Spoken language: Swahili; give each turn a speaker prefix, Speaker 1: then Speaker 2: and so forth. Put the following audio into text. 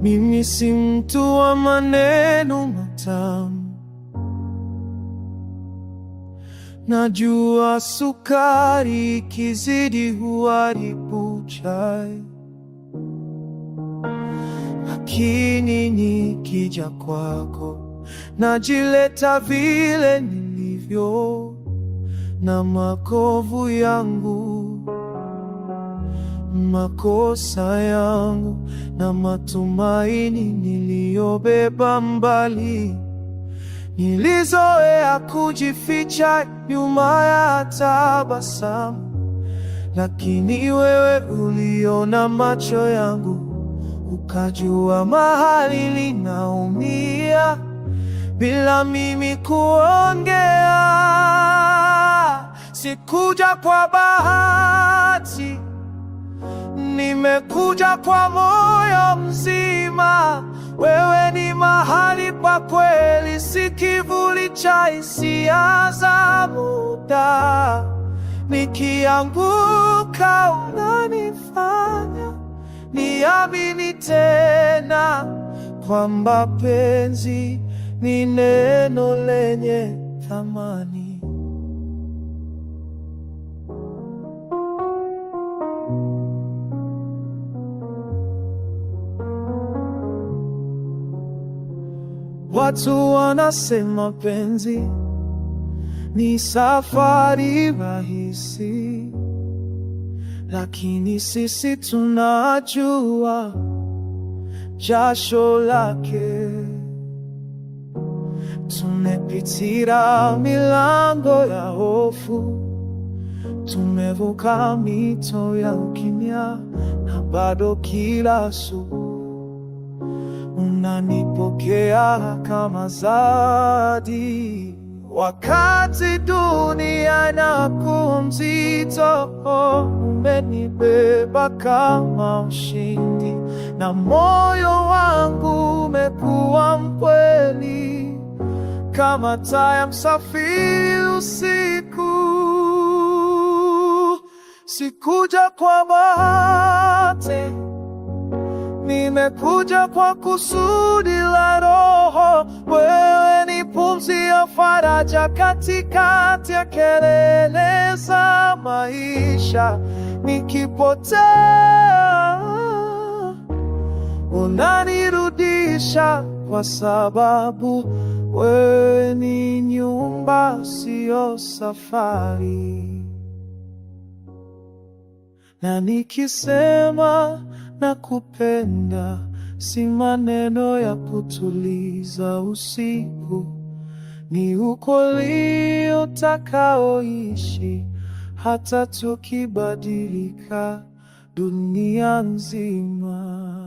Speaker 1: Mimi si mtu wa maneno matamu. Najua sukari ikizidi huharibu chai, lakini nikija kwako najileta vile nilivyo, na makovu yangu, makosa yangu, na matumaini niliyobeba mbali. Nilizoea kujificha nyuma ya tabasamu, lakini wewe uliona macho yangu, ukajua mahali ninaumia bila mimi kuongea. Sikuja kwa bahati, nimekuja kwa moyo mzima. Wewe ni mahali pa kweli, si kivuli cha hisia za muda. Nikianguka unanifanya niamini tena kwamba penzi ni neno lenye thamani. Watu wanasema penzi ni safari rahisi, lakini sisi tunajua jasho lake. Tumepitia milango ya hofu, tumevuka mito ya ukimya, na bado kila asubuhi unanipokea kama zawadi. Wakati dunia inakuwa nzito, umenibeba kama mshindi, na moyo wangu umekuwa mkweli kama taa ya msafiri usiku. Sikuja kwa bahati, nimekuja kwa kusudi la Roho. Wewe ni pumzi ya faraja katikati ya kelele za maisha. Nikipotea unanirudisha, kwa sababu wewe ni nyumba, sio safari. Na nikisema nakupenda, si maneno ya kutuliza usiku, ni ukweli utakaoishi hata tukibadilika dunia nzima.